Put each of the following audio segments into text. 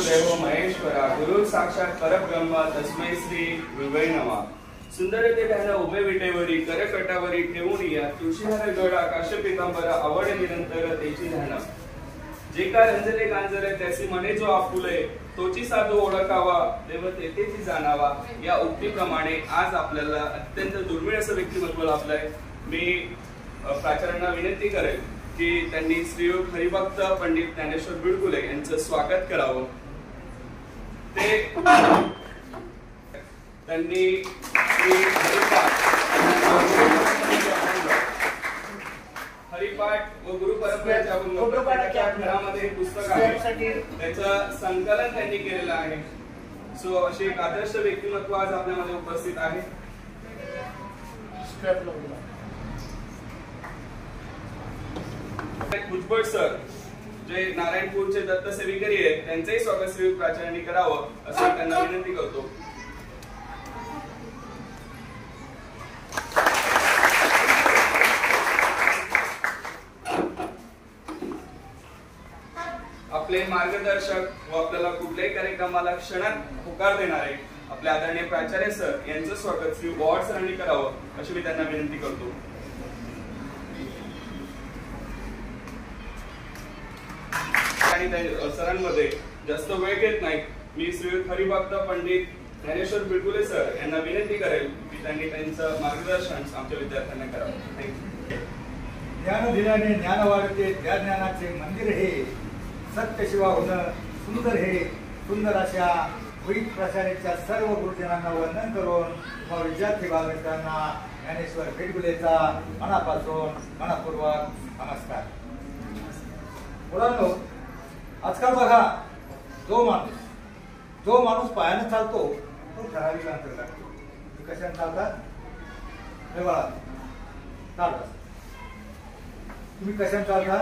देवो महेश्वरा गुरु साक्षात परब्रह्म तस्मै श्री गुरुवे नमः। सुंदर ते ध्यान उभे विटेवरी करकटावरी ठेवून या तुळशीहार गड आकाश पितांबर आवड निरंतर तेची ध्यान। जे का रंजले गांजले त्यासी मने जो आपुले तोची साधू ओळखावा देव तेथेची जाणावा या उक्तीप्रमाणे आज आपल्याला अत्यंत दुर्मिळ असं व्यक्तिमत्व लाभलंय। मी प्राचार्यांना विनंती करेन की त्यांनी श्री हरिभक्त पंडित ज्ञानेश्वर बिडकुले यांचं स्वागत करावं। त्यांनी हरिपाठ व गुरु परंपरेच्या घरामध्ये पुस्तक आहे, त्याचं संकलन त्यांनी केलेलं आहे। सो अशी एक आदर्श व्यक्तिमत्व आज आपल्यामध्ये उपस्थित आहे। भुजबळ सर जे नारायणपूरचे दत्त सेविकरी आहेत त्यांचंही स्वागत श्री प्राचार्यांनी करावं असं त्यांना विनंती करतो। आपले मार्गदर्शक व आपल्याला कुठल्याही कार्यक्रमाला क्षणात होकार देणारे आपले आदरणीय प्राचार्य सर यांचं स्वागत श्री वॉर्ड सरांनी करावं अशी मी त्यांना विनंती करतो। सरांमध्ये जास्त वेळ घेत नाही, मी श्री हरिभक्त पंडित ज्ञानेश्वर बिडकुले सर यांना विनंती करेल की त्यांनी त्यांचं मार्गदर्शन आमच्या विद्यार्थ्यांना करावं। थँक्यू। ज्ञान दिल्याने ज्ञान वाढते, त्या ज्ञानाचे मंदिर हे सत्य शिवा होणं सुंदर हे। सुंदर अशा वैदिक प्रचाराच्या सर्व गुरुजनांना वंदन करून व विद्यार्थी बालमित्रांना ज्ञानेश्वर बिडकुलेचा मनापासून मनपूर्वक नमस्कार। मुलांनो, आजकाल बघा जो माणूस पायाने चालतो तो ठराविक अंतर गाठतो। कशाने चालतात? हे बघा चालतात। तुम्ही कशाने चालता?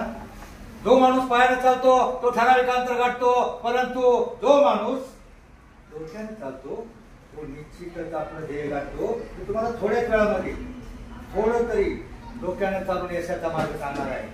जो माणूस पायाने चालतो तो ठराविक अंतर गाठतो, परंतु जो माणूस डोक्याने चालतो तो निश्चितच आपलं ध्येय गाठतो। मी तुम्हाला थोड्याच वेळामध्ये थोडं तरी डोक्याने चालून यशाचा मार्ग सांगणार आहे।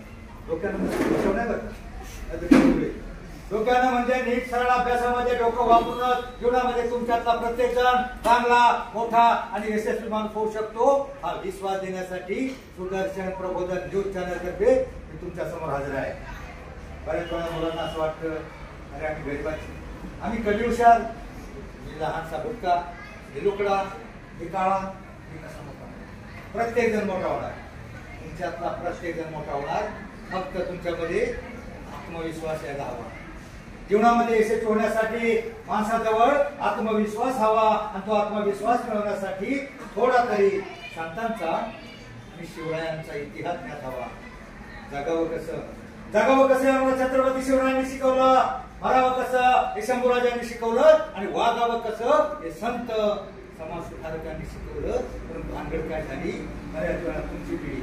डोक्यानं म्हणजे नीट सरळ अभ्यासामध्ये डोकं वापरून जीवनामध्ये तुमच्यातला प्रत्येक जण चांगला मोठा आणि यशस्वी माणूस होऊ शकतो हा विश्वास देण्यासाठी सुदर्शन प्रबोधन न्यूज चॅनल तर्फे मी तुमच्या समोर हजर आहे। बऱ्याच वेळा मुलांना असं वाटतं अरे आम्ही गरीबाची, आम्ही कमी हुशार, मी लहानसा बुटका, मी लुकडा, मी काळा, मी कसा मोठा। प्रत्येक जण मोठा होणार, तुमच्यातला प्रत्येक जण मोठा होणार, फक्त तुमच्यामध्ये आत्मविश्वास यायला हवा। जीवनामध्ये यशस्वी होण्यासाठी माणसाजवळ आत्मविश्वास हवा आणि तो आत्मविश्वास मिळवण्यासाठी थोडा तरी संतांचा आणि शिवरायांचा इतिहास ज्ञात हवा। जगावं कसं छत्रपती शिवरायांनी शिकवलं, मरावं कसं हे शंभूराजांनी शिकवलं आणि वागावं कसं हे संत समाज सुधारकांनी शिकवलं। परंतु भानगड काय झाली, बऱ्याच वेळा तुमची पिढी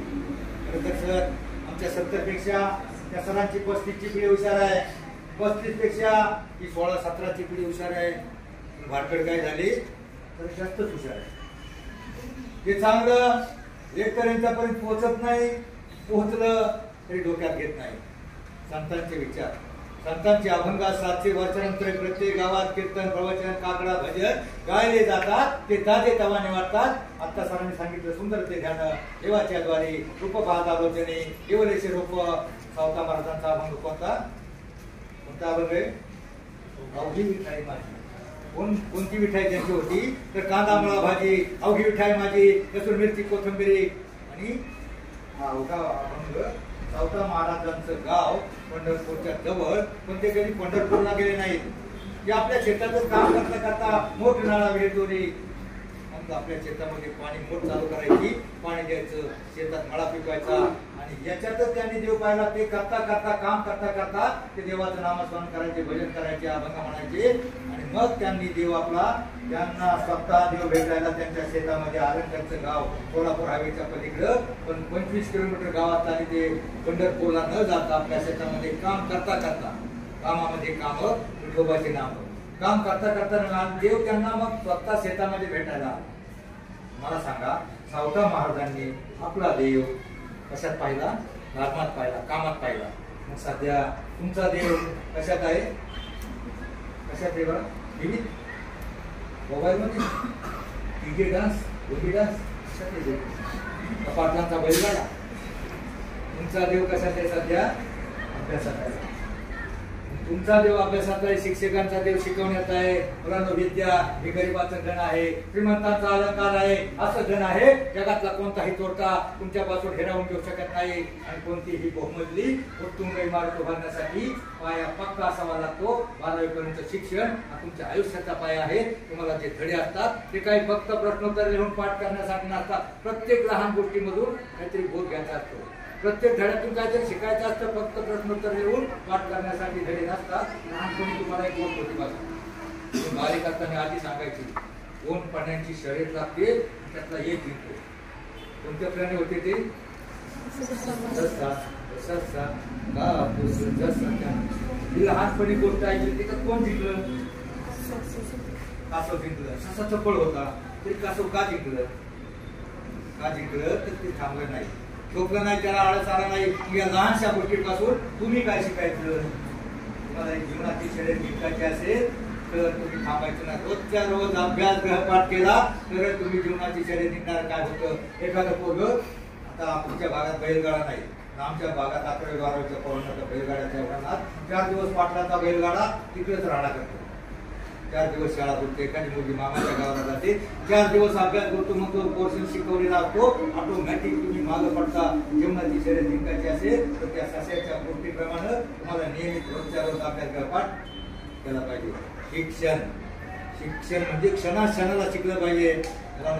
सर आमच्या 70 पेक्षा त्या सरांची 35ची पिढी हुशार आहे, 35 पेक्षा ही 16-17ची पिढी हुशार आहे। भानगड काय झाली तर जास्तच हुशार आहे। ते चांगलं लेखकऱ्यांच्यापर्यंत पोहोचत नाही, पोहोचलं तरी डोक्यात घेत नाही। संतांचे विचार, संतांची अभंग 700 वर्षानंतर प्रत्येक गावात कीर्तन प्रवचन काकडा भजन गायले जातात, ते ताजे तवाने वाटतात। आता सरांनी सांगितलं सुंदर ते ध्यान देवाच्या द्वारे रूप पाहत आलोचने केवलेचे रूप। सावता महाराजांचा अभंग कोणता अभंग आहे? अवघी विठाई माझी। कोणती विठाई त्यांची होती तर कांदा मुळा भाजी, अवघी विठाई माझी, लसूण मिरची कोथिंबिरी। आणि हा अवघा अभंग सावता महाराजांचं गाव पंढरपूरच्या जवळ, पण ते कधी पंढरपूरला गेले नाहीत। ते आपल्या शेतातच काम करता मोठ नाळा वेळदोरी मग आपल्या शेतामध्ये पाणी मोठ चालू करायची, पाणी द्यायचं, शेतात मळा पिकवायचा आणि याच्यातच त्यांनी देव पाहिला। ते काम करता ते देवाचं नामस्मरण करायचे, भजन करायचे, अभंग म्हणायचे आणि मग त्यांनी देव आपला त्यांना स्वतः देव भेटायला त्यांच्या शेतामध्ये आलं। त्यांचं गाव सोलापूर हायवेच्या पलीकडं, पण 25 किलोमीटर गावात आणि ते पंढरपूरला न जाता आपल्या शेतामध्ये काम करता कामामध्ये काम, विठोबाचे नाम काम करता देव त्यांना मग स्वतः शेतामध्ये भेटायला। मला सांगा सावता महाराजांनी आपला देव कशात पाहिला? धर्मात पाहिला, कामात पाहिला। मग सध्या तुमचा देव कशात आहे? कशात आहे बरं? टीव्ही, मोबाईलमध्ये, डीजे डान्स, डोली डान्स, कशात आहे? पाटलांचा बैलगाडा. तुमचा देव कशात आहे सध्या? अभ्यासात आहे. तुमचा देव अभ्यासात आहे, शिक्षकांचा देव शिकवण्यात आहे. मुलांना विद्या हे गरिबाचं धन आहे, श्रीमंतांचा अलंकार आहे. असं धन आहे, जगातला कोणताही तोटा तुमच्यापासून हिरावून घेऊ शकत नाही. आणि कोणतीही बहुमजली उत्तुंग इमारत उभारण्यासाठी पाया पक्का असावा लागतो. 12वी पर्यंत शिक्षण हा तुमच्या आयुष्याचा पाया आहे. तुम्हाला जे धडे असतात ते काही फक्त प्रश्नोत्तर लिहून पाठ करण्यासाठी नसतात. प्रत्येक लहान गोष्टीमधून काहीतरी बोध घ्यायचा असतो. प्रत्येक धड्यातून काहीतरी शिकायचं असतं. फक्त प्रश्नोत्तर लिहून पाठ करण्यासाठी धडे नसतात. लहानपणी तुम्हाला एक गोष्ट होती बघा, बारीक असताना आधी सांगायची 2 पाण्याची शर्यत लागते, त्यातला एक जिंकतो. कोणत्या प्राणी होते ते? ससा, ससा, कापूस, जसा. ही लहानपणी गोष्ट ऐकली त्याच्यात कोण जिंकलं? कासव जिंकलं. ससा चपळ होता, ते कासव का जिंकलं? का जिंकलं तर ते थांबलं नाही, झोपलं नाही, त्याला आळस आला नाही. या लहानशा गोष्टीपासून तुम्ही काय शिकायचं? तुम्हाला जीवनाची शर्यत जिंकायची असेल तर तुम्ही थांबायचं नाही. रोजच्या रोज अभ्यास गृहपाठ केला तर तुम्ही जीवनाची शर्यत जिंकणार. काय होतं? एखादं पोरगं, आता तुमच्या भागात बैलगाडा नाही, आमच्या भागात 11वी 12वीच्या पोरांना बैलगाड्याच्या उन्हाळ्यात 4 दिवस पाटलाचा बैलगाडा तिकडेच राहणा करतो. 4 दिवस शाळा करतो, एखादी मुलगी मामाच्या गावाला जाते, 4 दिवस अभ्यास करतो, मग तो पोर्शन शिकवलेला असतो. ऑटोमॅटिक तुम्ही मागं पडता. जीवनाची शर्यत जिंकायची असेल तर त्या सस्याच्या गोष्टीप्रमाणे तुम्हाला नियमित रोजच्या रोज अभ्यास गृहपाठ केला पाहिजे. शिक्षण म्हणजे क्षणाक्षणाला शिकलं पाहिजे.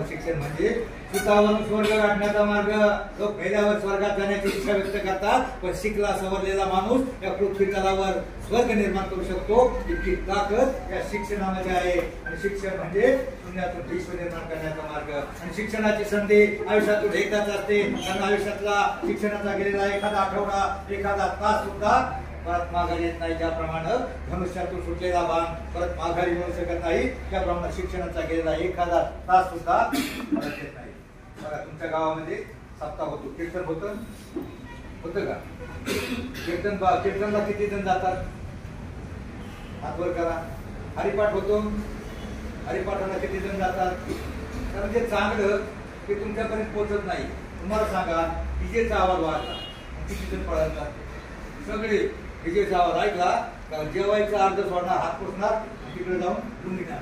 शिक्षण म्हणजे सुतावरून स्वर्ग गाठण्याचा मार्ग. लोक पहिल्यावर स्वर्गात जाण्याची इच्छा व्यक्त करतात, पण शिकला सवरलेला माणूस या पृथ्वी तलावर स्वर्ग निर्माण करू शकतो. इतकी ताकद या शिक्षणामध्ये आहे. आणि शिक्षण म्हणजे शून्यातून विश्व निर्माण करण्याचा मार्ग. आणि शिक्षणाची संधी आयुष्यातून एकदाच असते. कारण आयुष्यातला शिक्षणाचा गेलेला एखादा आठवडा, एखादा तास सुद्धा परत माघारी येत नाही. ज्याप्रमाणे धनुष्यातून सुटलेला बाण परत माघारी मिळू शकत नाही, त्याप्रमाणे शिक्षणाचा गेलेला एखादा तास सुद्धा परत येत नाही. बघा, तुमच्या गावामध्ये सप्ताह होतो, कीर्तन होतं का? कीर्तनला किती जण जातात? हात वर करा. हरिपाठ होतो, हरिपाठाला किती जण जातात? कारण ते चांगलं ते तुमच्यापर्यंत पोहोचत नाही. तुम्हाला सांगा, डीजेचा आवाज वाढला, किती जण पळतात? सगळे डीजेचा आवाज ऐकला का जेवायचं अर्ध सोडणार, हात पुसणार, तिकडे जाऊन लुंगीणार.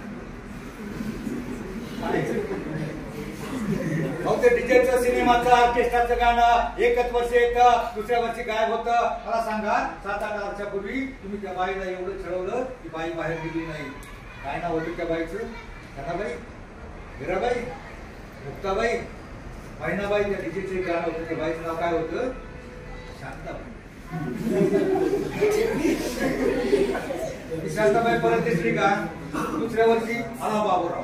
मग ते डीजेचं, सिनेमाचं, ऑर्केस्ट्राचं गाणं एकच वर्ष येतं, दुसऱ्या वर्षी गायब होतं. मला सांगा, 7-8 वर्षापूर्वी तुम्ही त्या बाईला एवढं छळवलं की बाई बाहेर गेली नाही. काय नाव होतं त्या बाईचं? धनाबाई, मीराबाई, मुक्ताबाई, बहिणाबाई. त्या डीजेचं गाणं होतं, त्या बाईचं नाव काय होतं? शांताबाई. शांताबाई परत दिसली का? दुसऱ्या वर्षी आला बाबूराव.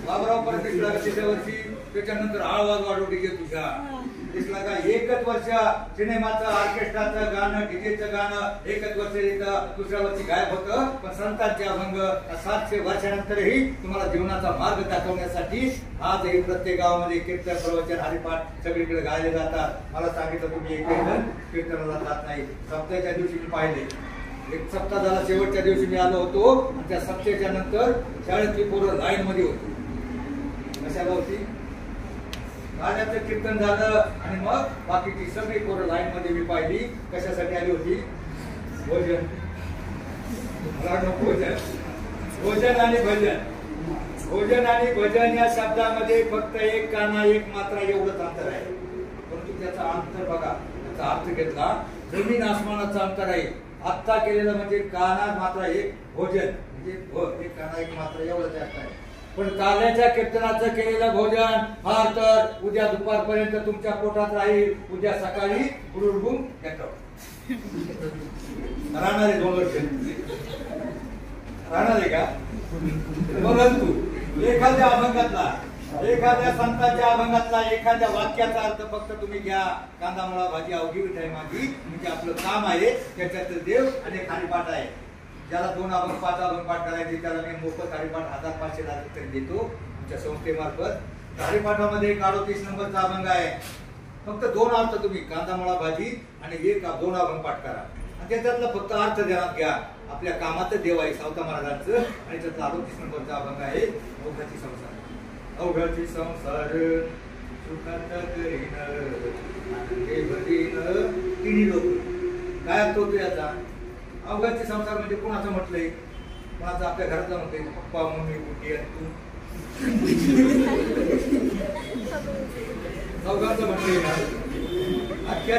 बाबूराव परत दिसला का? तिसऱ्या वर्षी. त्याच्यानंतर आवाज वाढवू डीजे तुझ्या दिसला का? एकच वर्ष सिनेमाचं, ऑर्केस्ट्राचं गाणं, डीजेचं गाणं एकच वर्ष येतं, दुसऱ्या वर्षी गायब होतं. पण संतांचे अभंग 700 वर्षानंतरही तुम्हाला जीवनाचा मार्ग दाखवण्यासाठी आजही प्रत्येक गावामध्ये कीर्तन, प्रवचन, हरिपाठ सगळीकडे गायले जातात. मला सांगितलं तुम्ही एक जण कीर्तनाला जात नाही. सप्ताहाच्या दिवशी मी पाहिले, एक सप्ताह झाला, शेवटच्या दिवशी मी आलो होतो. आणि त्या सप्ताहाच्या नंतर शाळेतली पोरं लाईन मध्ये होती. कशाला होती? गाण्याचं कीर्तन झालं आणि मग बाकीची सगळी पोरं लाईन मध्ये मी पाहिली. कशासाठी आली होती? भोजन. भोजन आणि भजन. भोजन आणि भजन या शब्दामध्ये फक्त एक काना एक मात्रा एवढंच अंतर आहे. परंतु त्याचा अंतर बघा, त्याचा अर्थ घेतला जमीन आसमानाचा अंतर आहे. आत्ता केलेलं म्हणजे काना मात्रा एक, भोजन म्हणजे एक काना एक मात्रा एवढंच अर्थ आहे. पण काल्याच्या कीर्तनाचं केलेलं भोजन फार तर उद्या दुपारपर्यंत तुमच्या पोटात राहील. उद्या सकाळी गुरुडबुम राहणार आहे. 2 वर्ष राहणार आहे का? परंतु एखाद्या अभंगातला, एखाद्या संतांच्या अभंगातला एखाद्या वाक्याचा अर्थ फक्त तुम्ही घ्या. कांदा मुळा भाजी अवघी मिठाई माझी, म्हणजे आपलं काम आहे. त्याच्यात देव आणि हरिपाठ आहे. ज्याला 2 अभंग 5 अभंग पाठ करायचे त्याला मी मोफत हरिपाठ 1500 तरी देतो तुमच्या संस्थेमार्फत. हरिपाठामध्ये 38 नंबरचा अभंग आहे. फक्त 2 अर्थ तुम्ही कांदा मुळा भाजी आणि 1-2 अभंग पाठ करा आणि त्याच्यातला फक्त अर्थ ध्यानात घ्या. आपल्या कामाचं देव आहे सावता महाराजांचं आणि त्याचा 38 नंबरचा अभंग आहे अवघाची संसार. अवघाची संसार सुखाचा करीन आनंदे भरीन तिन्ही लोक. काय अर्थ होतो याचा? अवघाची संसार म्हणजे कोणाचं म्हटलंय? कोणाचं? आपल्या घरातलं म्हणतोय पप्पा मम्मी कुठे आणि तू. अवघाचं म्हटलंय ना. अख्ख्या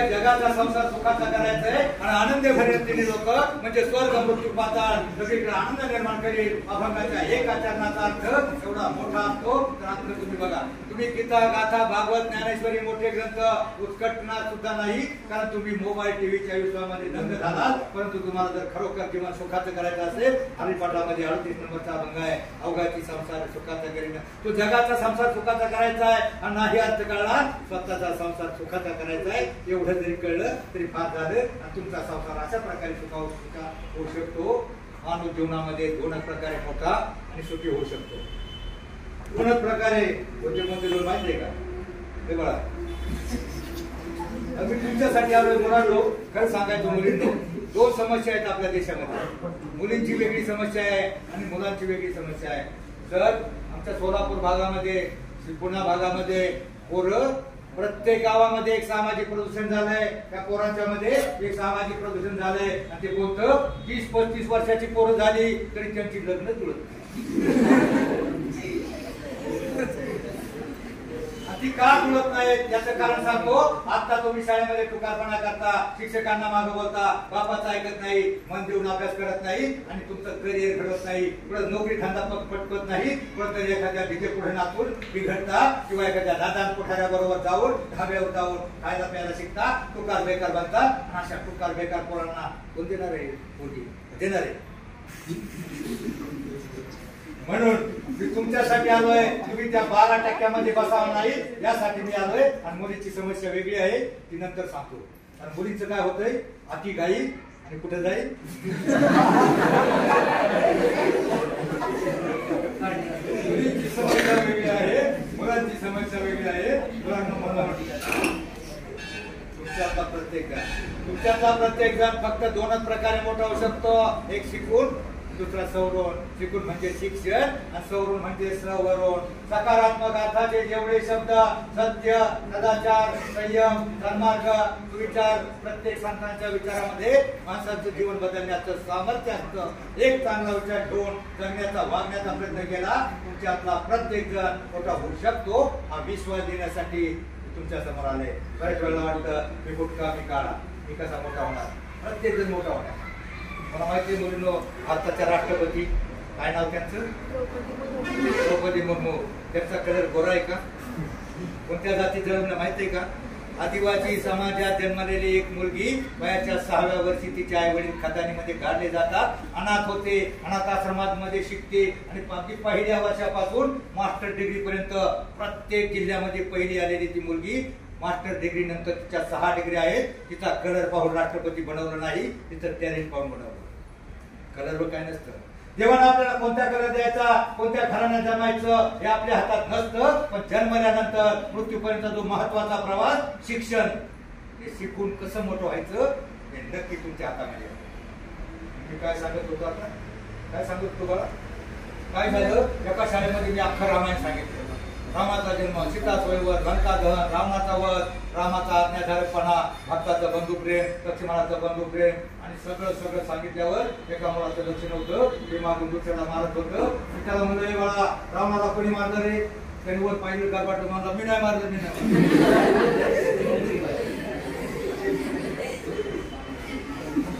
जगाचा संसार सुखाचा करायचा आहे आणि आनंद भरेल तिन्ही लोक म्हणजे स्वर्ग मृत्यू पाताळ सगळीकडे आनंद निर्माण करेल. अभंगाच्या एक आचरणाचा अर्थ एवढा मोठा असतो. तर आता तुम्ही बघा, तुम्ही गीता गाथा भागवत ज्ञानेश्वरी मोठे ग्रंथ उचकटणार सुद्धा नाही, कारण तुम्ही मोबाईल टीव्हीच्या विश्वामध्ये दंग झालात. परंतु तुम्हाला जर खरोखर जीवन सुखाचं करायचं असेल, हरिपाठामध्ये 38 नंबरचा अभंग आहे अवघाची संसार सुखाचा करीन. तो जगाचा संसार सुखाचा करायचा आहे आणि नाही अर्थ कळला स्वतःचा संसार सुखाचा करायचा आहे. एवढं जरी कळलं तरी फार झालं. आणि तुमचा संसार अशा प्रकारे सुखा होऊ शकतो. मानव जीवनामध्ये दोनच प्रकारे मोठा आणि सुखी होऊ शकतो. दोनच प्रकारे होते म्हणजे दोन माहिती आहे का? हे बघा, मी तुमच्यासाठी आलोय मुलांनो. खरं सांगायचं मुलींनो, दोन समस्या आहेत आपल्या देशामध्ये. मुलींची वेगळी समस्या आहे आणि मुलांची वेगळी समस्या आहे. तर आमच्या सोलापूर भागामध्ये, पुणे भागामध्ये पोरं प्रत्येक गावामध्ये एक सामाजिक प्रदूषण झालंय. त्या पोरांच्या मध्ये एक सामाजिक प्रदूषण झालंय आणि ते कोणतं? 30-35 वर्षाची पोरं झाली तरी त्यांची लग्न जुळत नाही. ती का जुळत नाहीत याचं कारण सांगतो. आता तुम्ही शाळेमध्ये टुकारपणा करता, शिक्षकांना मागे बोलता, बापाचं ऐकत नाही, मन देऊन अभ्यास करत नाही आणि तुमचं करिअर घडवत नाही. पुढे नोकरी धंदा पटकत नाही. कुठेतरी एखाद्या डीजे पुढे नाचून बिघडता किंवा एखाद्या दादा कोठाऱ्या बरोबर जाऊन ढाब्यावर जाऊन खायला प्यायला शिकता, टुकार बेकार बनता. आणि अशा टुकार बेकार पोरांना कोण देणार आहे? मुली देणार आहे. म्हणून मी तुमच्यासाठी आलोय. तुम्ही त्या 12% बसावं नाही यासाठी मी आलोय. आणि मुलीची समस्या वेगळी आहे, ती नंतर सांगतो. आणि मुलीचं काय होतंय? अति घाई आणि कुठे जाईल? मुलीची समस्या वेगळी आहे, मुलांची समस्या वेगळी आहे. मुलांना तुमच्यातला प्रत्येक जण फक्त दोनच प्रकारे मोठा होऊ शकतो. एक शिकून, दुसरा सवरून. शिकून म्हणजे शिक्षण आणि सवरून म्हणजे सवरून. सकारात्मक अर्थाचे जेवढे शब्द सत्य, सदाचार, संयम, सन्मार्ग, सुविचार प्रत्येक संतांच्या विचारामध्ये माणसाचं जीवन बदलण्याचं सामर्थ्य असतं. एक चांगला विचार ठेवून जगण्याचा वागण्याचा प्रयत्न केला तुमच्यातला प्रत्येक जण मोठा होऊ शकतो. हा विश्वास देण्यासाठी तुमच्या समोर आले. बरेच वेळेला वाटतं मी गुटखा मी काढा, मी कसा मोठा होणार? प्रत्येक जण मोठा होणार. मला माहिती आहे मुलींनो, भारताच्या राष्ट्रपती काय नाव त्यांचं? द्रौपदी मुर्मू. त्यांचा कलर गोरा आहे का? कोणत्या जाती जन्मला माहिती आहे का? आदिवासी समाजात जन्मलेली एक मुलगी वयाच्या 6व्या वर्षी तिचे आई वडील खदानीमध्ये गाडले जातात. अनाथ होते, अनाथ आश्रमांमध्ये शिकते आणि अगदी पहिल्या वर्षापासून मास्टर डिग्री पर्यंत प्रत्येक जिल्ह्यामध्ये पहिली आलेली ती मुलगी मास्टर डिग्री नंतर तिच्या 6 डिग्री आहेत. तिचा कलर पाहून राष्ट्रपती बनवलं नाही, तिचं टॅलेंट पाहून बनवलं. कलरवर काय नसतं. देवाला आपल्याला कोणत्या कलर द्यायचा, कोणत्या घराण्यात जमायचं हे आपल्या हातात नसतं. पण जन्मल्यानंतर मृत्यूपर्यंत जो महत्वाचा प्रवास शिक्षण, हे शिकून कसं मोठं व्हायचं हे नक्की तुमच्या हातामध्ये. मी काय सांगत होतो आता? काय सांगत तुम्हाला? काय झालं? एका शाळेमध्ये मी अख्खं रामायण सांगितलं. रामाचा जन्म, सीता स्वयंवर, लंका दहन, रावणाचा वध, रामाचा आज्ञाधारकपणा, भक्ताचं बंधुप्रेम, लक्ष्मणाचं बंधुप्रेम आणि सगळं सांगितल्यावर एका मुलाचं लक्ष नव्हतं. ते मागून दुसऱ्याला मारत होतं. त्याला म्हणलं, बाळा रावणाला कोणी मारलं रे? त्यांनी वर पाहिलं का वाटत म्हणलं, मी नाही मारलं, मी नाही.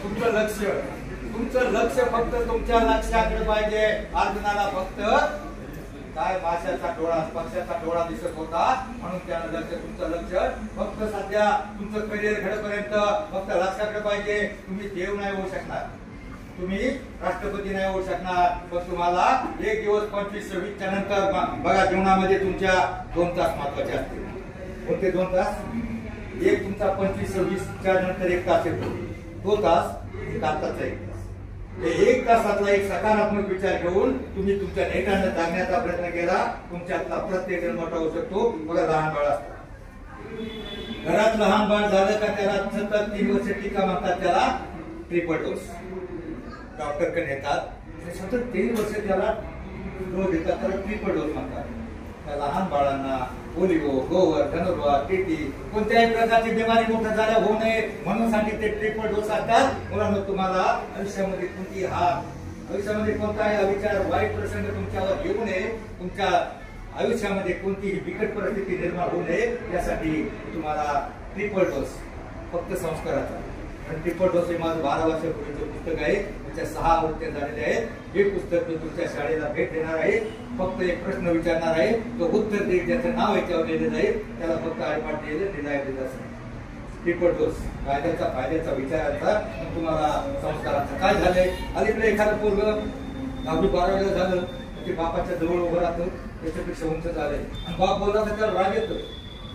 तुमचं लक्ष फक्त तुमच्या लक्षाकडे पाहिजे. अर्जुनाला फक्त काय भाषाचा डोळा, पक्षाचा डोळा दिसत होता म्हणून त्यानं तुमचं लक्ष फक्त सध्या तुमचं करिअर घडेपर्यंत फक्त लक्षाकडे पाहिजे. तुम्ही देव नाही होऊ शकणार, तुम्ही राष्ट्रपती नाही होऊ शकणार, पण तुम्हाला एक दिवस 25-26 नंतर बघा जीवनामध्ये तुमच्या 2 तास महत्वाचे असतील. कोणते 2 तास? एक तुमचा 25-26 नंतर 1 तास येतो. 2 तास तासाचा 1 तास. 1 तासातला एक सकारात्मक विचार घेऊन तुम्ही तुमच्या नेटानं जागण्याचा प्रयत्न केला, तुमच्यातला प्रत्येक जण मोठा होऊ शकतो. बघा लहान बाळ असतं, घरात लहान बाळ झालं का त्याला सतत 3 वर्ष टीका म्हणतात. त्याला ट्रिपल डोस डॉक्टरकडे येतात, सतत 3 वर्ष त्याला डोस देतात, त्याला ट्रिपल डोस म्हणतात. त्या लहान बाळांना पोलिओ, गोवर, धनुर्वात, टीटी कोणत्याही प्रकारची बिमारी मोठं झाल्या होऊ नये म्हणून साठी ते ट्रिपल डोस असतात. मुलांना तुम्हाला आयुष्यामध्ये कोणताही अविचार वाईट प्रसंग तुमच्यावर येऊ नये, तुमच्या आयुष्यामध्ये कोणतीही बिकट परिस्थिती निर्माण होऊ नये यासाठी तुम्हाला ट्रिपल डोस फक्त संस्काराचा. आणि ट्रिपल डोस हे माझं 12 वर्षापूर्वीचं पुस्तक आहे, त्याच्या 6 आवृत्त्या झालेल्या आहेत. हे पुस्तक मी तुमच्या शाळेला भेट देणार आहे, फक्त एक प्रश्न विचारणार आहे, तो उत्तर देईल, ज्याचं नाव याच्यावर लिहिलं जाईल, त्याला फक्त आयपाट लिहिलं असं. ट्रिपल डोस फायद्याचा विचारायचा, तुम्हाला संस्काराचा. काय झालंय, अलीकडे एखादं पोरगं 10वी-12वीला झालं, ते बापाच्या जवळ उभं राहतं, त्याच्यापेक्षा उंच झालंय आणि बाप बोलला तर त्याला राग येतो.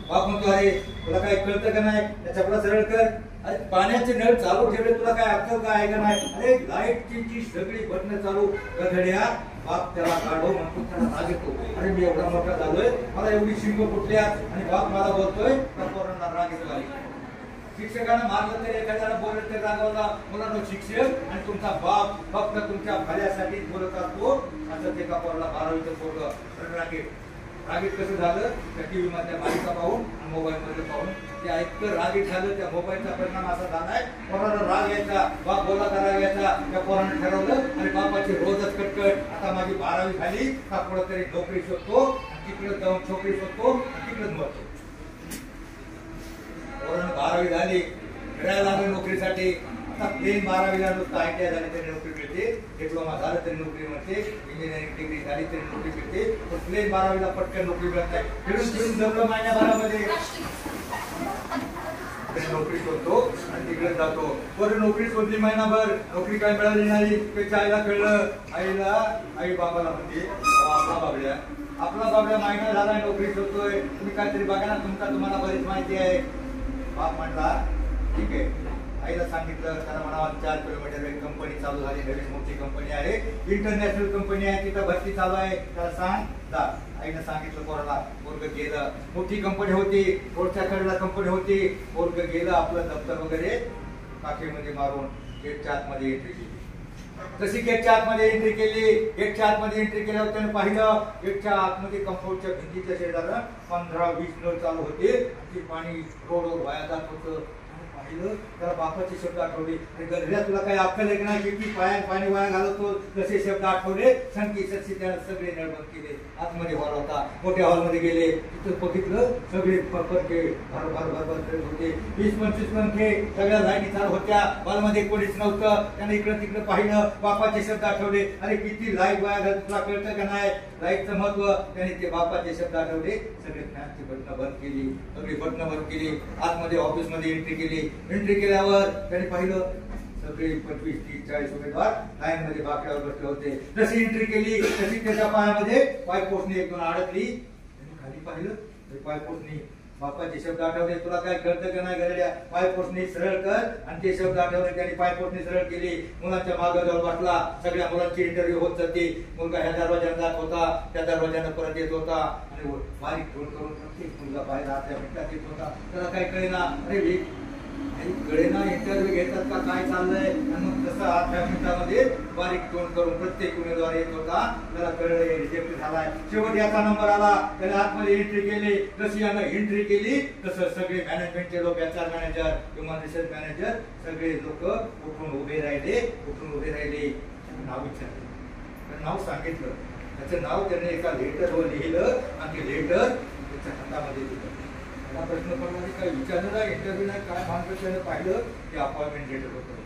बाप म्हणतो, अरे तुला काय कळतं का नाही, त्याच्या पुढे सरळ कर. अरे पाण्याचे नळ चालू ठेवले, तुला काय अक्कल काय आहे का नाही. अरे लाईटची सगळी बटणं चालू गधड्या. बाप त्याला काढो म्हणतो, त्याला राग येतो. अरे मी एवढा मोठा झालोय, मला एवढी शिंग फुटल्या आणि बाप मला बोलतोय, त्या पोरांना राग येतो. शिक्षकांना मारलं तरी, एखाद्याला बोलत तरी रागवला. मुलांना शिक्षक आणि तुमचा बाप फक्त तुमच्या भल्यासाठी बोलत असतो. असं एका पोराला 12वीचं पोरगं रागीत कसं झालं, त्या टीव्ही मधल्या मालिका पाहून, मोबाईल मध्ये पाहून ते ऐकतं रागीत झालं. त्या मोबाईलचा परिणाम असा झालाय, पोराला राग यायचा, बाप बोला का राग यायचा. त्या पोराने ठरवलं आणि बापाची रोजच कटकट, आता माझी 12वी झाली का कुठं तरी नोकरी शोधतो, तिकडे जाऊन छोकरी शोधतो, तिकडेच मरतो. पोरानं 12वी झाली, फिरायला लागलं नोकरीसाठी. आता प्लेन 12वीला नुसतं ITI झाली तरी नोकरी मिळते, डिप्लोमा झालं तरी नोकरी मिळते, इंजिनिअरिंग डिग्री झाली तरी नोकरी मिळते, पण प्लेन 12वीला पटकन नोकरी मिळत नाही. फिरून जवळ महिन्याभरामध्ये नोकरी शोधतो आणि तिकडे जातो. बरं नोकरी शोधली महिनाभर, नोकरी काय मिळाली नाही. त्याच्या आईला कळलं, आई बाबाला म्हणते, आपला बाबड्या महिना झाला नोकरी शोधतोय, तुम्ही काहीतरी बघा ना, तुम्हाला बरीच माहिती आहे. बाप म्हणला ठीक आहे. आईला सांगितलं, त्याला म्हणावा 4 किलोमीटर एक कंपनी चालू झाली, नवीन मोठी कंपनी आहे, इंटरनॅशनल कंपनी आहे, तिथं भरती चालू आहे, त्याला सांग जा. आईनं सांगितलं पोराला, पोरगं गेलं. मोठी कंपनी होती, रोडच्या कडेला कंपनी होती. पोरगं गेलं, आपलं दप्तर वगैरे काखेमध्ये मारून गेटच्या आतमध्ये एंट्री केली. तशी गेटच्या आतमध्ये एंट्री केली. गेटच्या आतमध्ये एंट्री केल्यावर त्यानं पाहिलं, गेटच्या आतमध्ये कंपाऊंडच्या भिंतीच्या शेजारला 15-20 नळ चालू होते. ते पाणी रोडवर वाया जात होतं. त्याला बापाचे शब्द आठवले, गधड्या तुला काही अक्कल आहे की नाही, किती पाणी वाया घालवतो, तसे शब्द आठवले. संकी त्याला सगळे नळ बंद केले. आतमध्ये हॉल होता, मोठ्या हॉलमध्ये गेले, तिथं बघितलं सगळे पंखे भर होते, 20-25 पंखे, सगळ्या लाईनी चालू होत्या. हॉलमध्ये कोणीच नव्हतं. त्याने इकडं तिकडं पाहिलं, बापाचे शब्द आठवले. अरे किती लाईट वाया घालतो, तुला कळतं का नाही लाईटचं महत्व. त्याने ते बापाचे शब्द आठवले. सगळे फॅनची बटणं बंद केली, सगळी बटणं बंद केली. आतमध्ये ऑफिसमध्ये एंट्री केली. एंट्री केल्यावर त्याने पाहिलं, सगळे 25, 30, 40 उमेदवार लाईन मध्ये बाकड्यावर बसले होते. जशी एंट्री केली तशी त्याच्या पायामध्ये पायपोसणी 1-2 अडकली. त्यांनी खाली पाहिलं, पायपोसणी बापाचे शब्द आठवले. तुला काय कळतं का नाही गरड्या, पायपोसणी सरळ कर. आणि ते शब्द आठवले. त्यांनी पायपोसणी सरळ केली. मुलांच्या मागे जाऊन बसला. सगळ्या मुलांची इंटरव्ह्यू होत जाते. मुलगा ह्या दरवाज्यानं जात होता, त्या दरवाज्यानं परत येत होता. आणि बारीक फोन करून प्रत्येक मुलगा बाहेर आतल्या मिनिटात येत होता. त्याला काय कळेना, अरे कळेना इंटरव्ह्यू घेतात का काय चाललंय. आणि मग तसं 8 मिनिटामध्ये बारीक तोंड करून प्रत्येक उमेदवार येत होता. त्याला कळलं रिजेक्ट झालाय. शेवट याचा नंबर आला. त्याने आतमध्ये एंट्री केली. जशी यानं एंट्री केली तसं सगळे मॅनेजमेंटचे लोक, HR manager, human resource manager, सगळे लोक उठून उभे राहिले. नाव विचारलं, नाव सांगितलं. त्याचं नाव त्याने एका लेटरवर लिहिलं आणि ते लेटर त्याच्या हातामध्ये दिलं. त्याला प्रश्न पडला, काय विचारलं नाही, इंटरव्ह्यू नाही, काय मागतं. त्याने पाहिलं ते अपॉइंटमेंट लेटर होतं.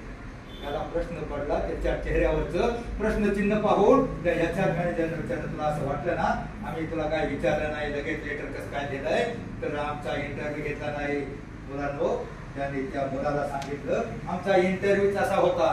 त्याला प्रश्न पडला. त्याच्या चेहऱ्यावरचं प्रश्नचिन्ह पाहून त्या HR मॅनेजरने विचारलं, तुला असं वाटलं ना आम्ही तुला काय विचारलं नाही, लगेच लेटर कसं काय दिलंय, तर आमचा इंटरव्ह्यू घेतला नाही. मुलांनो, त्याने त्या मुलाला सांगितलं, आमचा इंटरव्ह्यू असा होता,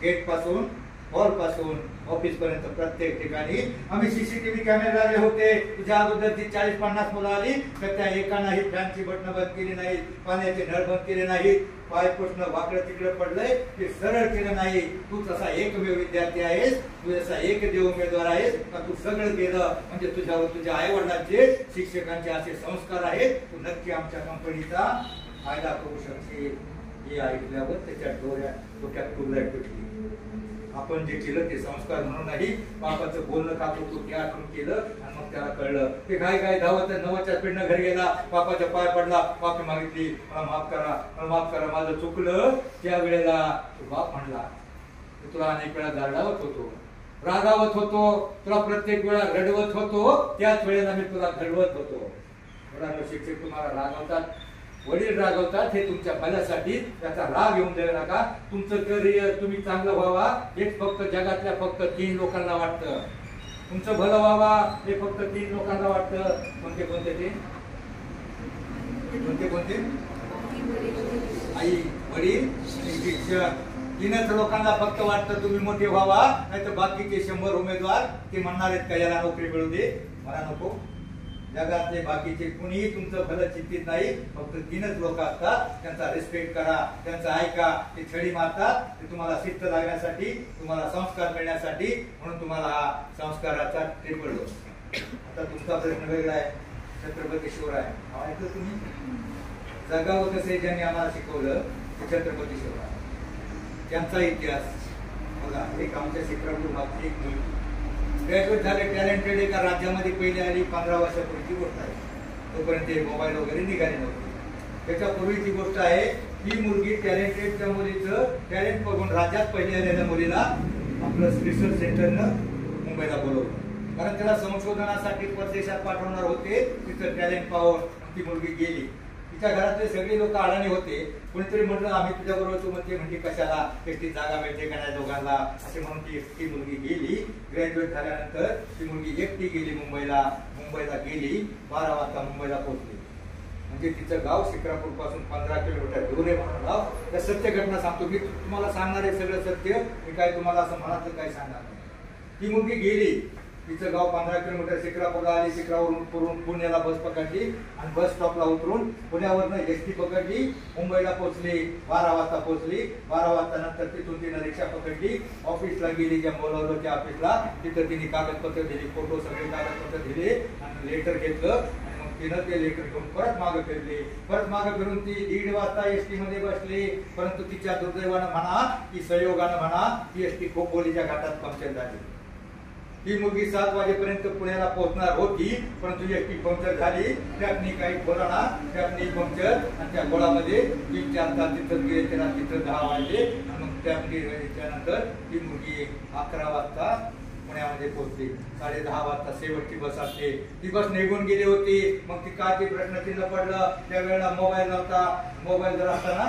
गेट पासून, हॉल पासून ऑफिस पर्यंत प्रत्येक ठिकाणी आम्ही CCTV कॅमेरे लावले होते. तुझ्या अगोदर ती 40-50 मुलं आली तर त्या एकानाही फॅनची बटणं बंद केली नाहीत, पाण्याचे नळ बंद केले नाहीत, पायपोसणं वाकडं तिकडं पडलंय ते सरळ केलं नाही. तू तसा एकमेव विद्यार्थी आहेस, तू असा एकदेव उमेदवार आहेस का तू सगळं केलं. म्हणजे तुझ्यावर तुझ्या आई वडिलांचे, शिक्षकांचे असे संस्कार आहेत. तू नक्की आमच्या कंपनीचा फायदा करू शकशील. हे ऐकल्यावर त्याच्या डोक्यात कुरलाय पेटली. आपण जे केलं ते संस्कार म्हणून नाही, बापाचं बोलणं खात होतो ते आठवण केलं आणि मग त्याला कळलं. ते काय धावत 9च्या स्पीडनं घरी गेला, बापाच्या पाय पडला, माफी मागितली, मला माफ करा, मला माफ करा, माझं चुकलं. त्या वेळेला बाप म्हणला, तुला अनेक वेळा दारडावत होतो, रागावत होतो, तुला प्रत्येक वेळा रडवत होतो, त्याच वेळेला मी तुला घडवत होतो. शिक्षक तुम्हाला रागवतात, वडील रागवतात, हे तुमच्या भल्यासाठी. त्याचा राग येऊन देऊ नका. तुमचं करिअर तुम्ही चांगलं व्हावा हेच फक्त जगातल्या फक्त 3 लोकांना वाटतं. तुमचं भलं व्हावा हे फक्त 3 लोकांना वाटतं. कोणते कोणते ते? कोणते? आई, वडील आणि शिक्षक. 3च लोकांना फक्त वाटतं तुम्ही मोठे व्हावा, नाही तर बाकीचे 100 उमेदवार ते म्हणणार आहेत का याला नोकरी मिळू दे, मला नको. जगातले बाकीचे कुणीही तुमचं भलं चिंतित नाही. फक्त 3च लोक असतात. त्यांचा रिस्पेक्ट करा, त्यांचा ऐका. ते छडी मारतात ते तुम्हाला शिस्त लागण्यासाठी, तुम्हाला संस्कार मिळण्यासाठी. म्हणून तुम्हाला हा संस्काराचा टेबल. आता तुमचा प्रश्न वेगळा आहे. छत्रपती शिवराय नाव ऐकलं तुम्ही? जगावं कसे ज्यांनी आम्हाला शिकवलं ते छत्रपती शिवराय. त्यांचा इतिहास बघा. एक आमच्या शिक्षणातून मागची एक मुलगी ग्रॅज्युएट झाले, टॅलेंटेड, एका राज्यामध्ये पहिली आली. 15 वर्षापूर्वीची गोष्ट आहे. तोपर्यंत मोबाईल वगैरे निघाले नव्हते. त्याच्या पूर्वीची गोष्ट आहे. ही मुलगी टॅलेंटेड, त्या मुलीचं टॅलेंट बघून राज्यात पहिली आलेल्या मुलीला आपलं रिसर्च सेंटरनं मुंबईला बोलवलं. कारण त्याला संशोधनासाठी परदेशात पाठवणार होते. तिचं टॅलेंट पाहून ती मुलगी गेली. तिच्या घरातले सगळे लोक अडाणी होते. कोणीतरी म्हटलं आम्ही तुझ्या बरोबर तू म्हणजे कशाला, एकटी जागा मिळते का नाही दोघांना, असे म्हणून ती एकटी मुलगी गेली. ग्रॅज्युएट झाल्यानंतर ती मुलगी एकटी गेली मुंबईला गेली. 12 वाजता मुंबईला पोहोचली. म्हणजे तिचं गाव शिक्रापूर पासून 15 किलोमीटर दूर आहे. गाव. त्या सत्य घटना सांगतो मी तुम्हाला, सांगणार आहे सगळं सत्य. मी काय तुम्हाला असं मनातलं काही सांगणार नाही. ती मुलगी गेली. तिचं गाव 15 किलोमीटर. शिक्रापूरला आली. शिक्रापूरवरून पुण्याला बस पकडली आणि बस स्टॉपला उतरून पुण्यावरनं एसटी पकडली. मुंबईला पोहोचली. 12 वाजता पोहोचली. 12 वाजता नंतर तिथून तिनं रिक्षा पकडली. ऑफिसला गेली. ज्या बोलावलं त्या ऑफिसला. तिथं तिने कागदपत्र दिली, फोटो सगळे कागदपत्र दिले आणि लेटर घेतलं. तिनं ते लेटर घेऊन परत मागे फिरली. परत मागे फिरून ती 1:30 वाजता एसटी मध्ये बसली. परंतु तिच्या दुर्दैवानं म्हणा की संयोगानं म्हणा, ती एसटी खोपोलीच्या घाटात पंक्चर झाली. ही मुलगी 7 वाजेपर्यंत पुण्याला पोहोचणार होती, परंतु एसटी पंक्चर झाली. त्यातनी काही बोलाना, त्यातनी पंक्चर आणि त्या गोळामध्ये 3-4 तास तिथं गेले. त्याला तिथं 10 वाजले. मग त्यानंतर ती मुलगी 11 वाजता पुण्यामध्ये पोहोचली. 10:30 वाजता शेवटची बस असते. ती बस निघून गेली होती. मग ती काय प्रश्न चिन्ह पडलं. त्यावेळेला मोबाईल नव्हता. मोबाईल जर असताना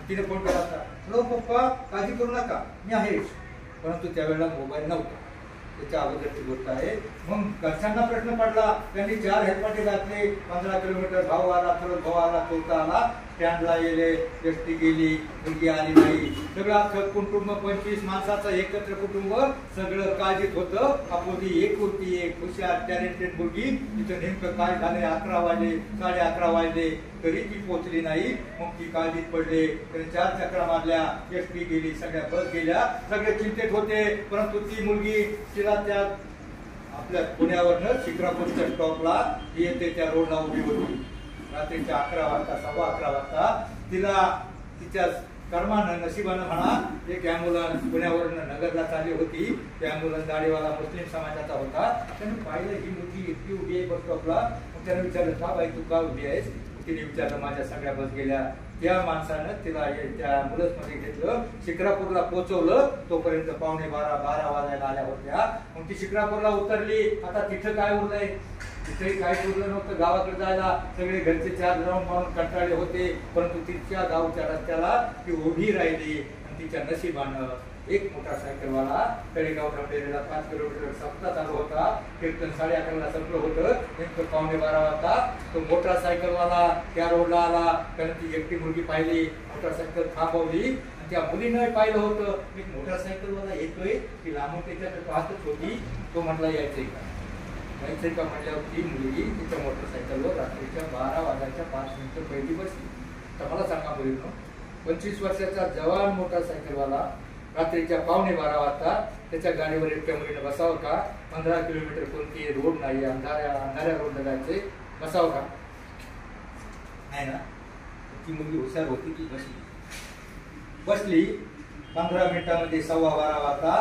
तिने फोन केला असता, हॅलो पप्पा काळजी करू नका मी आहे. परंतु त्यावेळेला मोबाईल नव्हता. त्याच्या अगोदरची गोष्ट आहे. मग घरच्यांना प्रश्न पडला. त्यांनी 4 हेलपाटे घातले. 15 किलोमीटर भाऊ आला, चलत भाऊ आला, चौथा आला. स्टँडला गेले. एसटी गेली. मुलगी आली नाही. सगळं अख्खं कुटुंब 25 माणसाचं एकत्र कुटुंब सगळं काळजीत होतं. आपोली एक होती, एक हुशार टॅलेंटेड मुलगी. तिथं नेमकं काय झाले, 11 वाजले, 11:30 वाजले, तरी ती पोहोचली नाही. मग ती काळजीत पडले. त्याने 4 चक्रा मारल्या. एसटी गेली, सगळ्या बस गेल्या. सगळे चिंतेत होते. परंतु ती मुलगी तिला त्या आपल्या पुण्यावरनं शिक्रापूरच्या स्टॉपला येते त्या रोडला उभी होती. रात्रीच्या 11 वाजता, 11:15 वाजता तिला तिच्या कर्मानं, नशिबानं म्हणा, एक ॲम्ब्युलन्स पुण्यावरून नगरला चालली होती. त्या ॲम्ब्युलन्स गाडीवाला मुस्लिम समाजाचा होता. त्याने पाहिलं ही मुलगी एकटी उभी आहे बस स्टॉपला. मग त्याने विचारलं, का बाई तू का उभी आहेस? तिने विचारलं, माझ्या सगळ्या बस गेल्या. त्या माणसानं तिला त्या ॲम्ब्युलन्स मध्ये घेतलं. शिक्रापूरला पोहोचवलं. तोपर्यंत 11:15-12 वाजायला आल्या होत्या. मग ती शिक्रापूरला उतरली. आता तिथं काय उरलंय? तिथेही काही उरलं नव्हतं. गावाकडे जायला सगळे घरचे 4 राऊंड पाहून कंटाळले होते. परंतु तिच्या गावच्या रस्त्याला ती उभी राहिली. आणि तिच्या नशिबानं एक मोटारसायकलवाला तळेगाव ढमडेरीला 5 किलोमीटर सप्ताह चालू होता. कीर्तन 11:30 संपलं होतं. नेमकं 11:15 वाजता तो मोटारसायकलवाला त्या रोडला आला. कारण ती एकटी मुलगी पाहिली. मोटारसायकल थांबवली. त्या मुलीनं पाहिलं होतं एक मोटारसायकलवाला येतोय. ती लांबून त्याच्याकडे पाहतच होती. तो म्हटला यायचंय का म्हटल्यावर ती मुलगी तिच्या मोटरसायकलवर रात्रीच्या 12 वाजायच्या 5 मिनिटं पहिली बसली. तर मला सांगा मुलींनो, 25 वर्षाचा जवान मोटरसायकलवाला रात्रीच्या 11:15 वाजता त्याच्या गाडीवर एकट्या मुलीने बसावं का? 15 किलोमीटर कोणती रोड नाही, अंधाऱ्या रोडला जायचे, बसावं का? नाही ना. ती मुलगी हुशार होती. ती बसली. 15 मिनिटांमध्ये 12:15 वाजता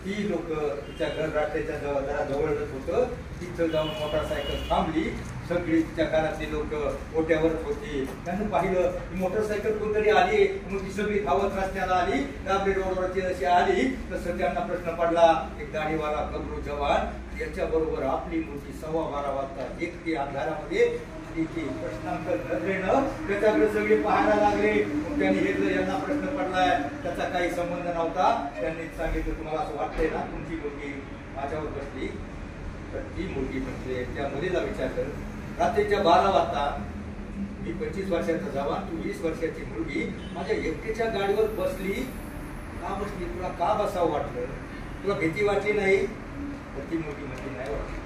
ती लोक तिच्या घर रात्रीच्या जरा जवळच होतं, तिथं जाऊन मोटरसायकल थांबली. सगळी तिच्या घरातली लोक ओट्यावरच होती. त्यांनी पाहिलं की मोटरसायकल कोणतरी आली, मग ती सगळी धावत रस्त्याला आली. दाबरी रोडवरची जशी आली तसं त्यांना प्रश्न पडला, एक दाढीवाला गबरू जवान याच्या बरोबर आपली मुलगी 12:15 वाजता एकटी अंधारामध्ये तिची प्रश्नांतर नजरेनं त्याच्याकडे सगळे पाहायला लागले. मग त्यांनी घेतलं, यांना प्रश्न पडलाय, त्याचा काही संबंध नव्हता. त्यांनी सांगितलं, तुम्हाला असं वाटतंय ना तुमची मुलगी माझ्यावर बसली, तर ती मुलगी म्हणजे त्या मुलीला विचारलं, रात्रीच्या 12 वाजता मी 25 वर्षाचा जवान, तू 20 वर्षाची मुलगी माझ्या एकटीच्या गाडीवर बसली का बसली, तुला का बसावं वाटलं, तुला भीती वाटली नाही? तर ती मुलगी म्हणजे नाही वाटली.